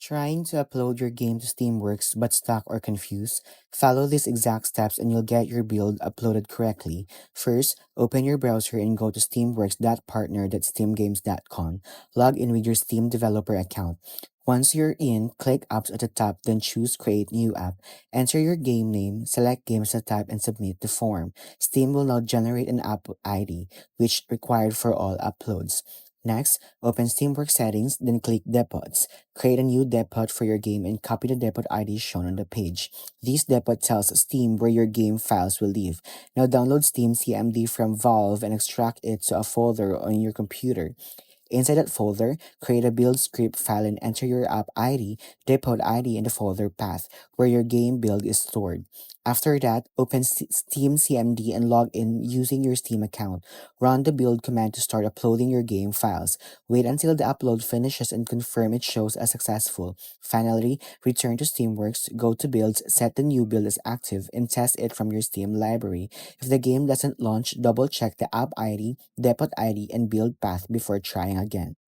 Trying to upload your game to Steamworks but stuck or confused? Follow these exact steps and you'll get your build uploaded correctly. First, open your browser and go to steamworks.partner.steamgames.com. Log in with your Steam developer account. Once you're in, click Apps at the top, then choose Create New App. Enter your game name, select Games to type, and submit the form. Steam will now generate an app ID, which required for all uploads. Next, open Steamworks settings, then click Depots. Create a new depot for your game and copy the depot ID shown on the page. This depot tells Steam where your game files will live. Now download Steam CMD from Valve and extract it to a folder on your computer. Inside that folder, create a build script file and enter your app ID, depot ID, and the folder path where your game build is stored. After that, open Steam CMD and log in using your Steam account. Run the build command to start uploading your game files. Wait until the upload finishes and confirm it shows as successful. Finally, return to Steamworks, go to Builds, set the new build as active, and test it from your Steam library. If the game doesn't launch, double check the app ID, depot ID, and build path before trying again.